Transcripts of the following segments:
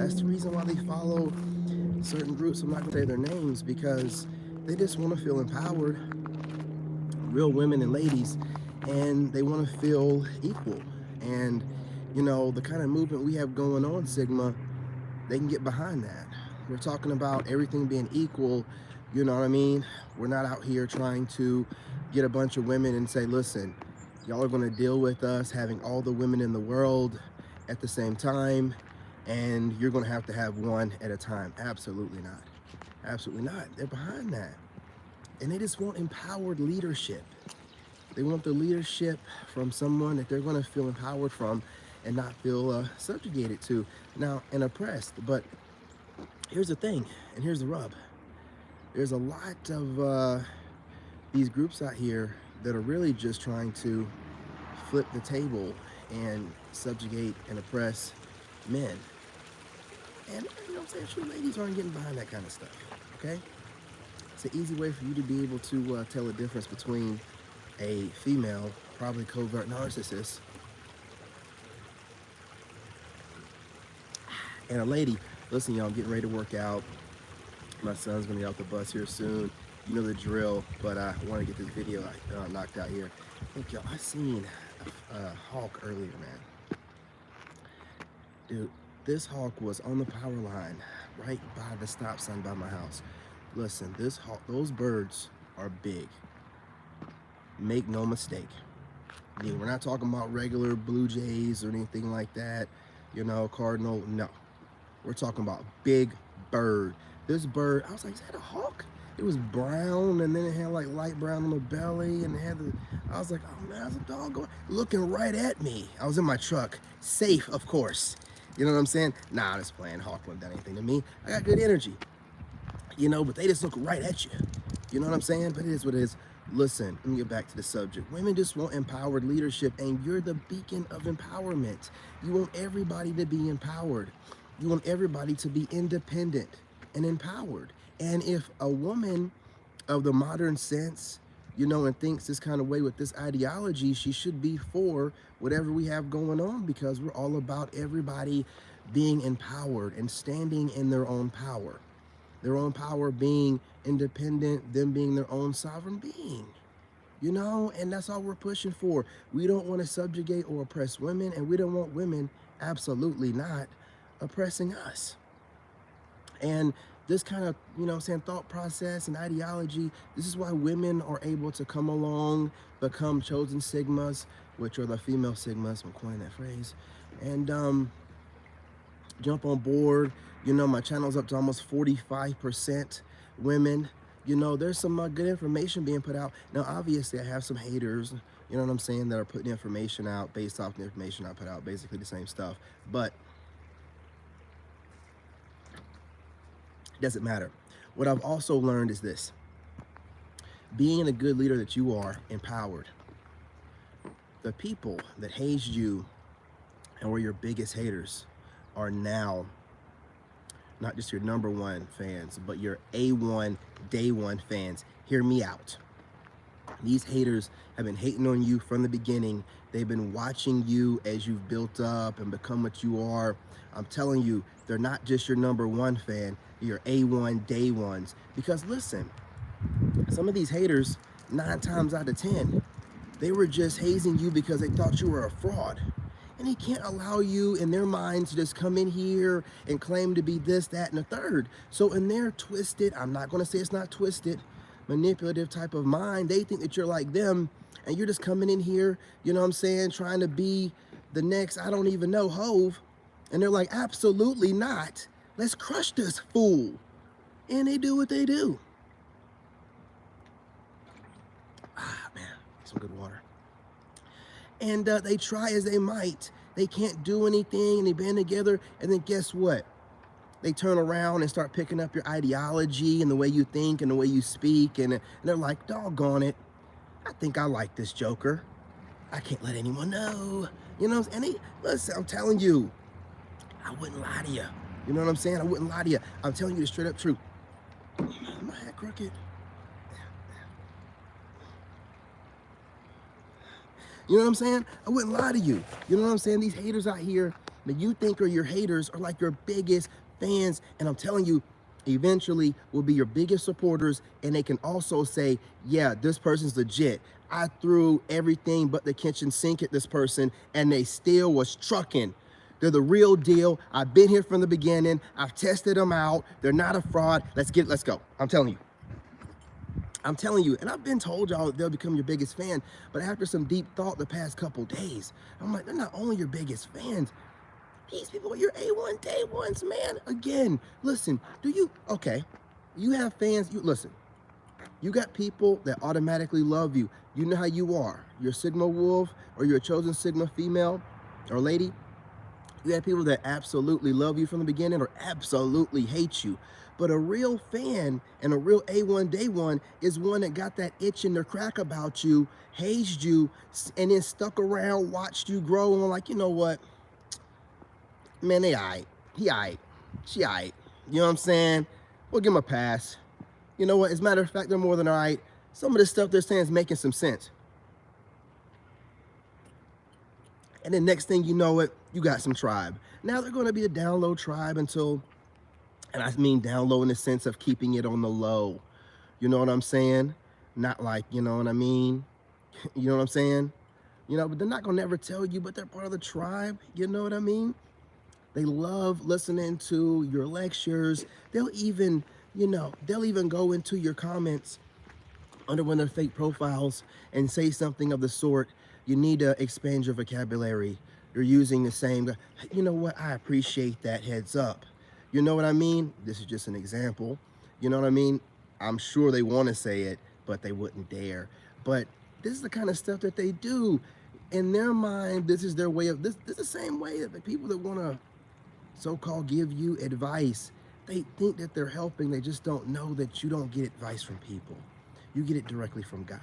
That's the reason why they follow certain groups. I'm not going to say their names because they just want to feel empowered, real women and ladies, and they want to feel equal. And, you know, the kind of movement we have going on, Sigma, they can get behind that. We're talking about everything being equal, you know what I mean? We're not out here trying to get a bunch of women and say, listen, y'all are going to deal with us having all the women in the world at the same time, and you're going to have one at a time. Absolutely not. Absolutely not. They're behind that. And they just want empowered leadership. They want the leadership from someone that they're going to feel empowered from and not feel subjugated to now and oppressed. But here's the thing, and here's the rub. There's a lot of these groups out here that are really just trying to flip the table and subjugate and oppress men. And you know what I'm saying, true ladies aren't getting behind that kind of stuff, okay? It's an easy way for you to be able to tell the difference between a female, probably covert narcissist, and a lady. Listen, y'all, I'm getting ready to work out. My son's gonna be out the bus here soon. You know the drill, but I want to get this video knocked out here. Look, y'all, I seen a hawk earlier, man. Dude, this hawk was on the power line right by the stop sign by my house. Listen, this hawk, those birds are big. Make no mistake. I mean, we're not talking about regular blue jays or anything like that, you know, cardinal, no. We're talking about big bird. This bird, I was like, is that a hawk? It was brown, and then it had like light brown on the belly, and it had the, I was like, oh man, that's a dog going, looking right at me. I was in my truck, safe, of course. You know what I'm saying? Nah, I'm just playing. Hawk wouldn't done anything to me. I got good energy, you know, but they just look right at you. You know what I'm saying? But it is what it is. Listen, let me get back to the subject. Women just want empowered leadership, and you're the beacon of empowerment. You want everybody to be empowered. You want everybody to be independent and empowered. And if a woman of the modern sense, you know, and thinks this kind of way with this ideology, she should be for whatever we have going on, because we're all about everybody being empowered and standing in their own power. Their own power being independent, them being their own sovereign being, you know, and that's all we're pushing for. We don't want to subjugate or oppress women, and we don't want women, absolutely not, oppressing us. And this kind of, you know, saying thought process and ideology, this is why women are able to come along, become chosen Sigmas, which are the female Sigmas, I'm coining that phrase, and jump on board. You know, my channel's up to almost 45% women. You know, there's some good information being put out. Now, obviously, I have some haters, you know what I'm saying, that are putting information out based off the information I put out, basically the same stuff. But it doesn't matter. What I've also learned is this. Being a good leader that you are, empowered, the people that hazed you and were your biggest haters are now not just your #1 fans, but your A1 day one fans. Hear me out. These haters have been hating on you from the beginning. They've been watching you as you've built up and become what you are. I'm telling you, they're not just your #1 fan, your A1 day ones. Because listen, some of these haters, 9 times out of 10, they were just hazing you because they thought you were a fraud. And they can't allow you in their minds to just come in here and claim to be this, that, and the third. So in their twisted, I'm not going to say it's not twisted, manipulative type of mind, they think that you're like them, and you're just coming in here, you know what I'm saying, trying to be the next, I don't even know, Hove. And they're like, absolutely not. Let's crush this fool. And they do what they do. Ah, man, some good water. And they try as they might. They can't do anything, and they band together, and then guess what? They turn around and start picking up your ideology and the way you think and the way you speak, and they're like, doggone it, I think I like this joker. I can't let anyone know. You know, and listen, I'm telling you, I wouldn't lie to you. You know what I'm saying? I wouldn't lie to you. I'm telling you the straight up truth. My head crooked. You know what I'm saying? I wouldn't lie to you. You know what I'm saying? These haters out here, that you think are your haters are like your biggest fans. And I'm telling you, eventually will be your biggest supporters, and they can also say, yeah, this person's legit. I threw everything but the kitchen sink at this person and they still was trucking. They're the real deal. I've been here from the beginning. I've tested them out. They're not a fraud. Let's go. I'm telling you. I'm telling you, and I've been told y'all they'll become your biggest fan, but after some deep thought the past couple days, I'm like, they're not only your biggest fans, these people are your A1 day ones, man. Again, listen, okay, you have fans, listen, you got people that automatically love you. You know how you are. You're a Sigma wolf or you're a chosen Sigma female or lady. You have people that absolutely love you from the beginning or absolutely hate you. But a real fan and a real A1 day one is one that got that itch in their crack about you, hazed you, and then stuck around, watched you grow, and like, you know what? Man, they aight. He aight. She aight. You know what I'm saying? We'll give them a pass. You know what? As a matter of fact, they're more than aight. Some of the stuff they're saying is making some sense. And then next thing you know it, you got some tribe. Now they're going to be a down low tribe until, and I mean down low in the sense of keeping it on the low. You know what I'm saying? Not like, you know what I mean? You know what I'm saying? You know, but they're not going to never tell you, but they're part of the tribe. You know what I mean? They love listening to your lectures. They'll even, they'll even go into your comments under one of their fake profiles and say something of the sort, you need to expand your vocabulary. You're using the same, you know what, I appreciate that, heads up. You know what I mean? This is just an example. You know what I mean? I'm sure they want to say it, but they wouldn't dare. But this is the kind of stuff that they do. In their mind, this is their way of, this is the same way that the people that want to so-called give you advice, they think that they're helping. They just don't know that you don't get advice from people. You get it directly from God,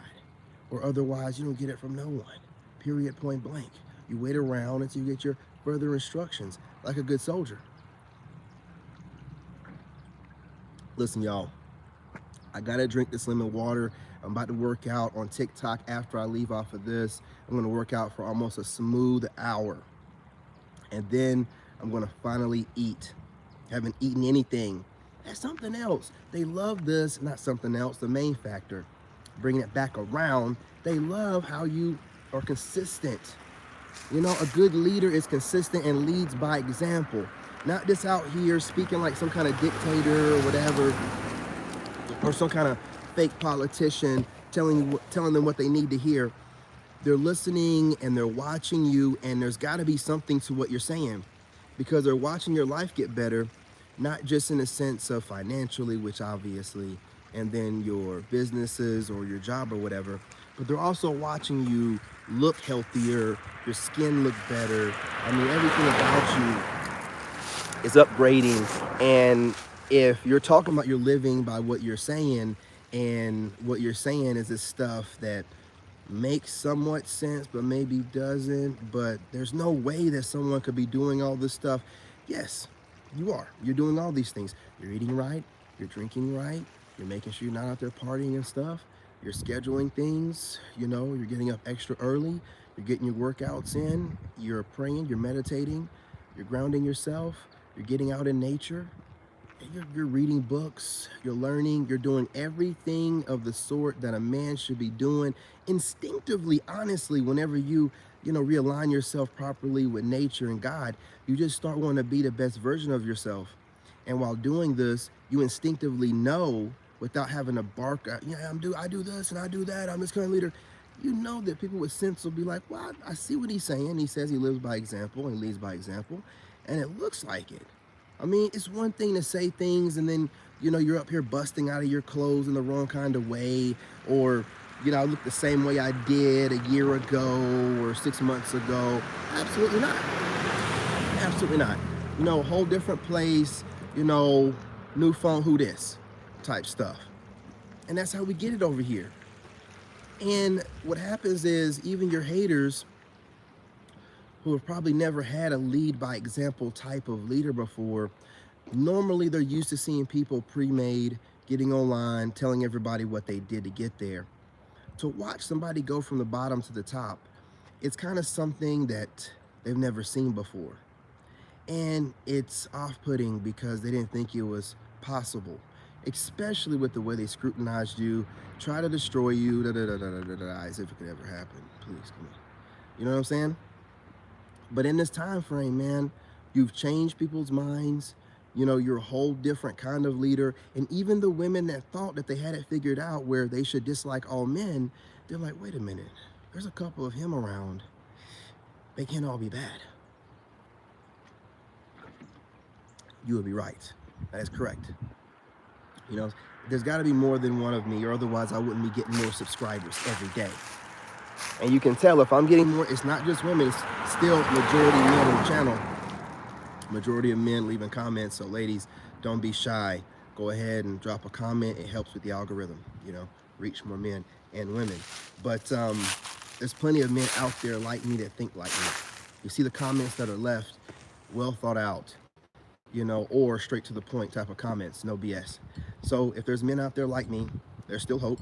or otherwise you don't get it from no one, period, point blank. You wait around until you get your further instructions like a good soldier. Listen, y'all, I gotta drink this lemon water. I'm about to work out on TikTok after I leave off of this. I'm gonna work out for almost a smooth hour. And then I'm gonna finally eat. Haven't eaten anything. That's something else. They love this, not something else, the main factor. Bringing it back around, they love how you are consistent. You know, a good leader is consistent and leads by example. Not just out here speaking like some kind of dictator or whatever, or some kind of fake politician telling them what they need to hear. They're listening and they're watching you, and there's got to be something to what you're saying, because they're watching your life get better, not just in the sense of financially, which obviously, and then your businesses or your job or whatever, but they're also watching you look healthier, your skin look better. I mean, everything about you is upgrading. And if you're talking about you're living by what you're saying, and what you're saying is this stuff that makes somewhat sense, but maybe doesn't, but there's no way that someone could be doing all this stuff. Yes, you are. You're doing all these things. You're eating right, you're drinking right, you're making sure you're not out there partying and stuff, you're scheduling things, you know, you're getting up extra early, you're getting your workouts in, you're praying, you're meditating, you're grounding yourself, you're getting out in nature, you're reading books, you're learning, you're doing everything of the sort that a man should be doing instinctively. Honestly, whenever you realign yourself properly with nature and God, you just start wanting to be the best version of yourself. And while doing this, you instinctively know, without having to bark, yeah, I do this and I do that, I'm this kind of leader. You know that people with sense will be like, well, I see what he's saying. He says he lives by example and leads by example, and it looks like it. I mean, it's one thing to say things and then, you're up here busting out of your clothes in the wrong kind of way, or, I look the same way I did a year ago or 6 months ago. Absolutely not. Absolutely not. A whole different place, new phone, who this type stuff. And that's how we get it over here. And what happens is, even your haters, who have probably never had a lead by example type of leader before, normally they're used to seeing people pre-made, getting online, telling everybody what they did to get there. To watch somebody go from the bottom to the top, it's kind of something that they've never seen before. And it's off-putting because they didn't think it was possible, especially with the way they scrutinized you, try to destroy you, as if it could ever happen. Please, come on. You know what I'm saying? But in this time frame, man, you've changed people's minds. You know, you're a whole different kind of leader. And even the women that thought that they had it figured out where they should dislike all men, they're like, wait a minute, there's a couple of him around. They can't all be bad. You would be right. That is correct. You know, there's got to be more than one of me, or otherwise I wouldn't be getting more subscribers every day. And you can tell if I'm getting more, it's not just women, it's still majority men on the channel. Majority of men leaving comments. So ladies, don't be shy. Go ahead and drop a comment. It helps with the algorithm, you know, reach more men and women. But there's plenty of men out there like me that think like me. You see the comments that are left, well thought out, you know, or straight to the point type of comments, no BS. So if there's men out there like me, there's still hope.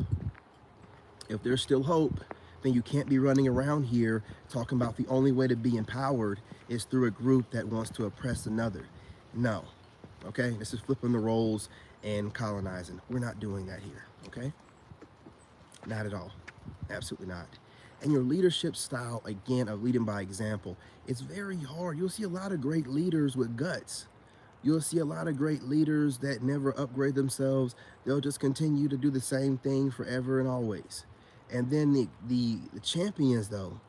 If there's still hope, then you can't be running around here talking about the only way to be empowered is through a group that wants to oppress another. No, okay? This is flipping the roles and colonizing. We're not doing that here, okay? Not at all, absolutely not. And your leadership style, again, of leading by example, it's very hard. You'll see a lot of great leaders with guts. You'll see a lot of great leaders that never upgrade themselves. They'll just continue to do the same thing forever and always. And then the champions, though,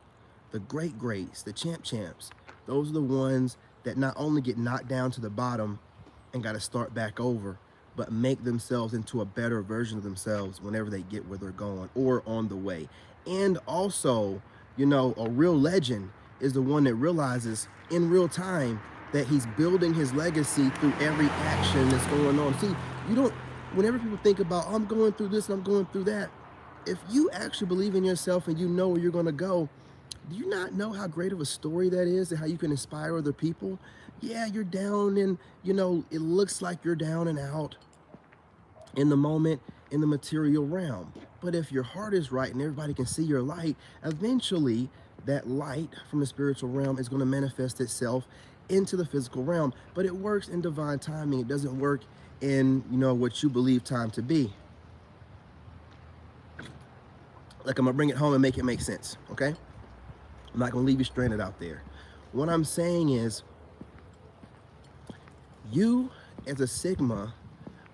the greats, the champs, those are the ones that not only get knocked down to the bottom and got to start back over, but make themselves into a better version of themselves whenever they get where they're going or on the way. And also, you know, a real legend is the one that realizes in real time that he's building his legacy through every action that's going on. See, you don't, whenever people think about, oh, I'm going through this and I'm going through that, if you actually believe in yourself and you know where you're going to go, do you not know how great of a story that is and how you can inspire other people? Yeah, you're down and, you know, it looks like you're down and out in the moment in the material realm. But if your heart is right and everybody can see your light, eventually that light from the spiritual realm is going to manifest itself into the physical realm. But it works in divine timing. It doesn't work in, you know, what you believe time to be. Like, I'm gonna bring it home and make it make sense, okay? I'm not gonna leave you stranded out there. What I'm saying is, you as a Sigma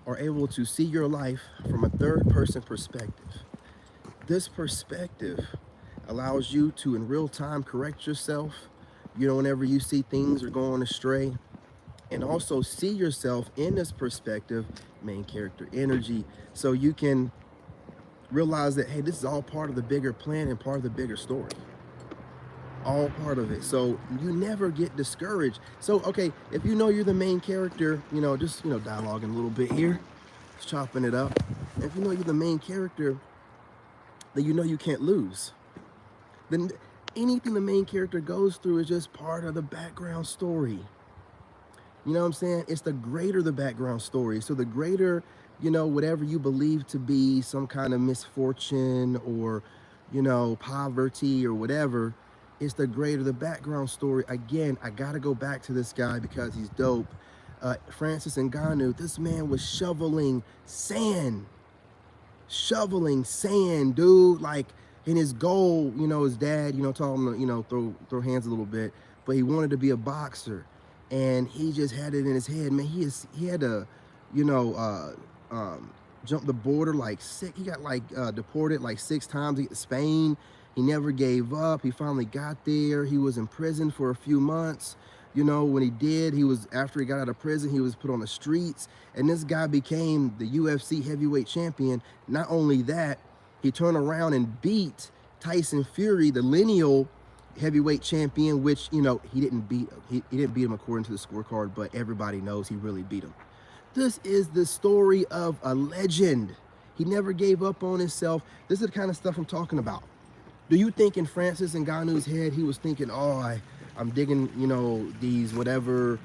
are able to see your life from a third person perspective. This perspective allows you to, in real time, correct yourself, you know, whenever you see things are going astray, and also see yourself in this perspective, main character energy, so you can realize that, hey, this is all part of the bigger plan and part of the bigger story. All part of it. So you never get discouraged. So, okay, if you know you're the main character, you know, just, you know, dialoguing a little bit here, just chopping it up. If you know you're the main character, then you know you can't lose. Then anything the main character goes through is just part of the background story. You know what I'm saying? It's the greater the background story. So the greater, you know, whatever you believe to be some kind of misfortune or, you know, poverty or whatever, it's the greater the background story. Again, I got to go back to this guy because he's dope. Francis Ngannou, this man was shoveling sand, dude. Like, in his goal, you know, his dad, you know, told him to, you know, throw hands a little bit, but he wanted to be a boxer. And he just had it in his head, man. He had to, you know, jump the border like he got like deported like 6 times to get to Spain. He never gave up. He finally got there. He was in prison for a few months. You know, when he did, after he got out of prison, he was put on the streets. And this guy became the UFC heavyweight champion. Not only that, he turned around and beat Tyson Fury, the lineal heavyweight champion, which, you know, he didn't beat him according to the scorecard, but everybody knows he really beat him. This is the story of a legend. He never gave up on himself. This is the kind of stuff I'm talking about. Do you think in Francis Ngannou's head he was thinking, oh, I'm digging, you know, these whatever,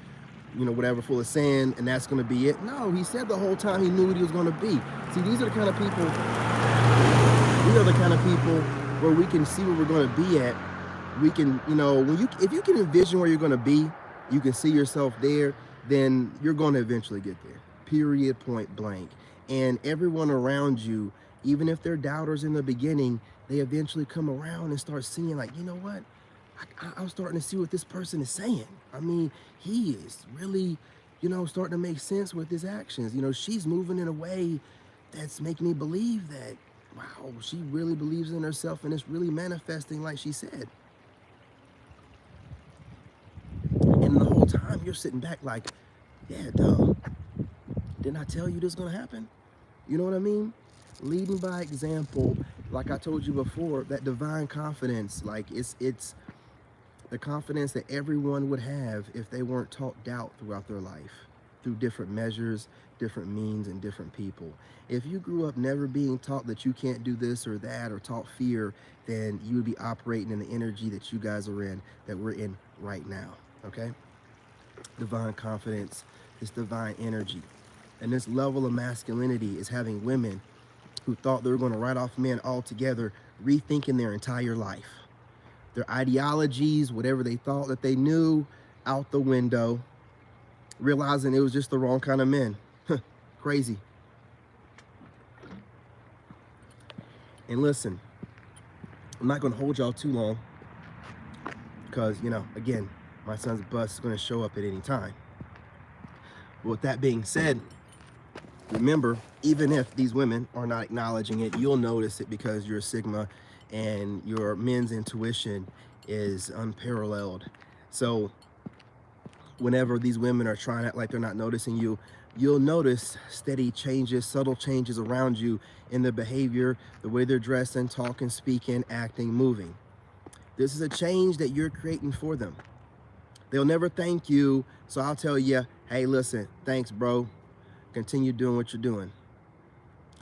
you know, whatever full of sand, and that's going to be it? No, he said the whole time he knew what he was going to be. See, these are the kind of people, where we can see where we're going to be at. We can, you know, if you can envision where you're going to be, you can see yourself there, then you're going to eventually get there. Period, point blank. And everyone around you, even if they're doubters in the beginning, they eventually come around and start seeing, like, you know what? I'm starting to see what this person is saying. I mean, he is really, starting to make sense with his actions. She's moving in a way that's making me believe that, wow, she really believes in herself and it's really manifesting like she said. And the whole time you're sitting back like, yeah, duh. Didn't I tell you this is gonna happen? You know what I mean? Leading by example, like I told you before, that divine confidence, like it's the confidence that everyone would have if they weren't taught doubt throughout their life, through different measures, different means, and different people. If you grew up never being taught that you can't do this or that, or taught fear, then you would be operating in the energy that you guys are in, that we're in right now, okay? Divine confidence, this divine energy. And this level of masculinity is having women who thought they were going to write off men altogether, rethinking their entire life. Their ideologies, whatever they thought that they knew, out the window, realizing it was just the wrong kind of men. Crazy. And listen, I'm not going to hold y'all too long because, again, my son's bus is going to show up at any time. But with that being said, remember, even if these women are not acknowledging it, you'll notice it because you're a Sigma and your men's intuition is unparalleled. So whenever these women are trying to act like they're not noticing you, you'll notice steady changes, subtle changes around you in their behavior, the way they're dressing, talking, speaking, acting, moving. This is a change that you're creating for them. They'll never thank you, so I'll tell you, hey, listen, thanks, bro. Continue doing what you're doing.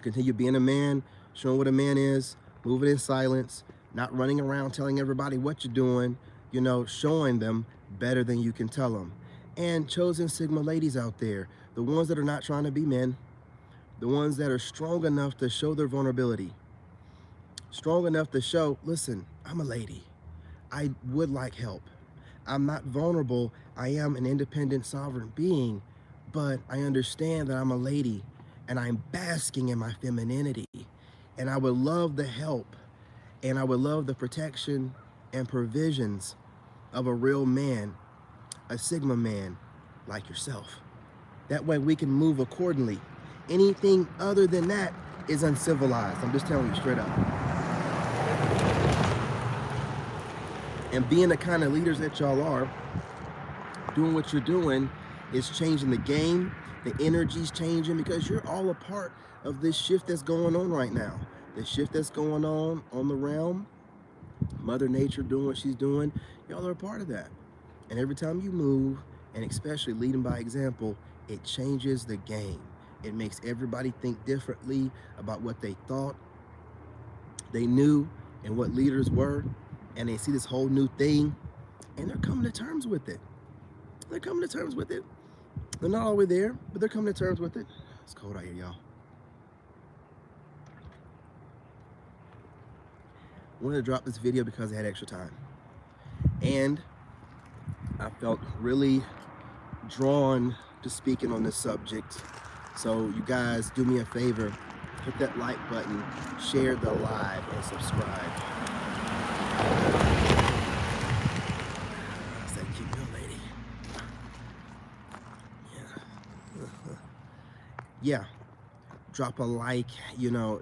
Continue being a man, showing what a man is, moving in silence, not running around telling everybody what you're doing, showing them better than you can tell them. And chosen Sigma ladies out there, the ones that are not trying to be men, the ones that are strong enough to show their vulnerability, strong enough to show, listen, I'm a lady. I would like help. I'm not vulnerable. I am an independent, sovereign being, but I understand that I'm a lady and I'm basking in my femininity. And I would love the help and I would love the protection and provisions of a real man, a Sigma man like yourself. That way we can move accordingly. Anything other than that is uncivilized. I'm just telling you straight up. And being the kind of leaders that y'all are, doing what you're doing is changing the game. The energy's changing because you're all a part of this shift that's going on right now. The shift that's going on the realm, Mother Nature doing what she's doing, y'all are a part of that. And every time you move, and especially leading by example, it changes the game. It makes everybody think differently about what they thought they knew and what leaders were. And they see this whole new thing and they're coming to terms with it. They're coming to terms with it. They're not all the way there, but they're coming to terms with it. It's cold out here, y'all. I wanted to drop this video because I had extra time. And I felt really drawn to speaking on this subject. So you guys do me a favor, hit that like button, share the live, and subscribe. That's that cute little lady. Yeah. Drop a like,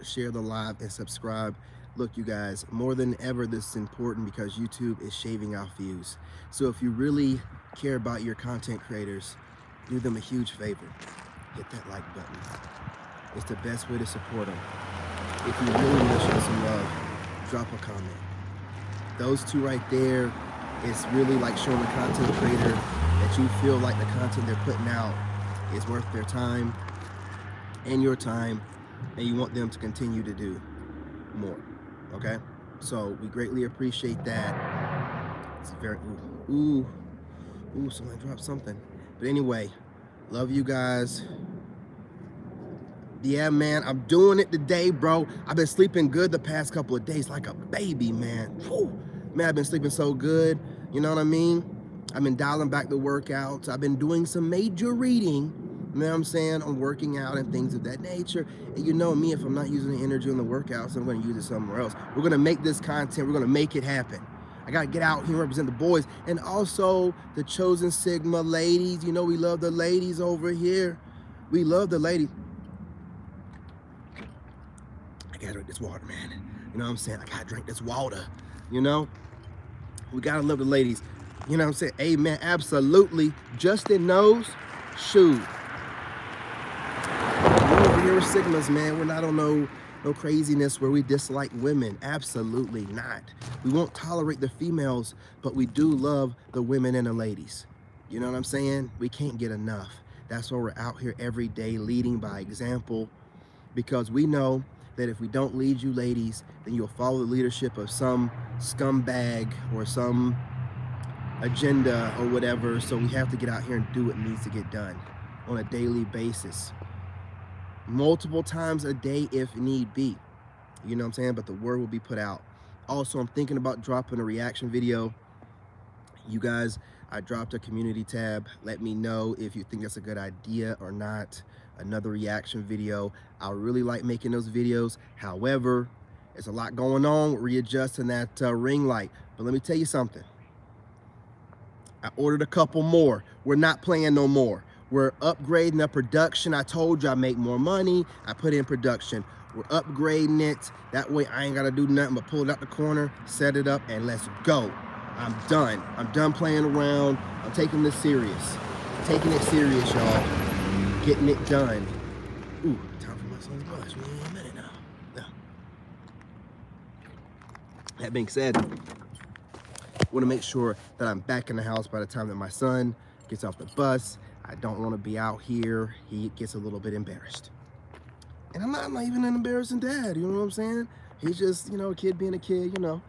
share the live and subscribe. Look, you guys, more than ever, this is important because YouTube is shaving off views. So if you really care about your content creators, do them a huge favor. Hit that like button. It's the best way to support them. If you really want to show some love, drop a comment. Those two right there is really like showing the content creator that you feel like the content they're putting out is worth their time and your time, and you want them to continue to do more. Okay? So we greatly appreciate that. It's very, ooh, somebody dropped something. But anyway, love you guys. Yeah, man, I'm doing it today, bro. I've been sleeping good the past couple of days like a baby, man. Whew. Man, I've been sleeping so good. You know what I mean? I've been dialing back the workouts. I've been doing some major reading, you know what I'm saying, on working out and things of that nature. And you know me, if I'm not using the energy on the workouts, I'm going to use it somewhere else. We're going to make this content. We're going to make it happen. I got to get out here and represent the boys. And also the chosen Sigma ladies. You know, we love the ladies over here. We love the ladies. I got to drink this water, man. You know what I'm saying? I got to drink this water, you know? We got to love the ladies. You know what I'm saying? Amen. Absolutely. Justin knows. Shoot. We're over here with Sigmas, man. We're not on no craziness where we dislike women. Absolutely not. We won't tolerate the females, but we do love the women and the ladies. You know what I'm saying? We can't get enough. That's why we're out here every day leading by example, because we know that if we don't lead you ladies, then you'll follow the leadership of some scumbag or some agenda or whatever. So we have to get out here and do what needs to get done on a daily basis, multiple times a day if need be. You know what I'm saying? But the word will be put out. Also, I'm thinking about dropping a reaction video. You guys, I dropped a community tab. Let me know if you think that's a good idea or not. Another reaction video. I really like making those videos. However, there's a lot going on, readjusting that ring light. But let me tell you something. I ordered a couple more. We're not playing no more. We're upgrading the production. I told you I make more money. I put in production. We're upgrading it. That way I ain't got to do nothing but pull it out the corner, set it up, and let's go. I'm done. I'm done playing around. I'm taking this serious. Taking it serious, y'all. Getting it done. Ooh, time for my son's bus. We ain't a minute now. No. That being said, I want to make sure that I'm back in the house by the time that my son gets off the bus. I don't want to be out here. He gets a little bit embarrassed. And I'm not even an embarrassing dad, you know what I'm saying? He's just, you know, a kid being a kid, you know.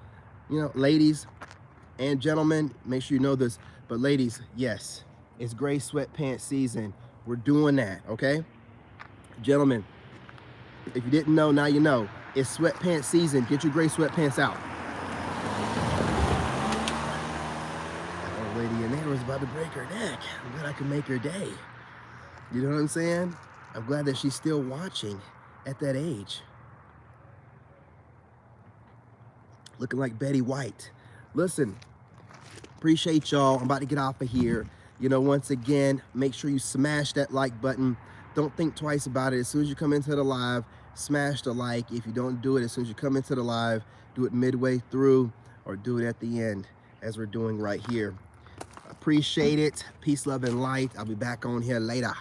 You know, ladies and gentlemen, make sure you know this. But ladies, yes, it's gray sweatpants season. We're doing that, okay? Gentlemen, if you didn't know, now you know. It's sweatpants season. Get your gray sweatpants out. That old lady in there was about to break her neck. I'm glad I could make her day. You know what I'm saying? I'm glad that she's still watching at that age. Looking like Betty White. Listen, appreciate y'all. I'm about to get off of here. You know, once again, make sure you smash that like button. Don't think twice about it. As soon as you come into the live, smash the like. If you don't do it as soon as you come into the live, do it midway through or do it at the end as we're doing right here. Appreciate it. Peace, love, and light. I'll be back on here later.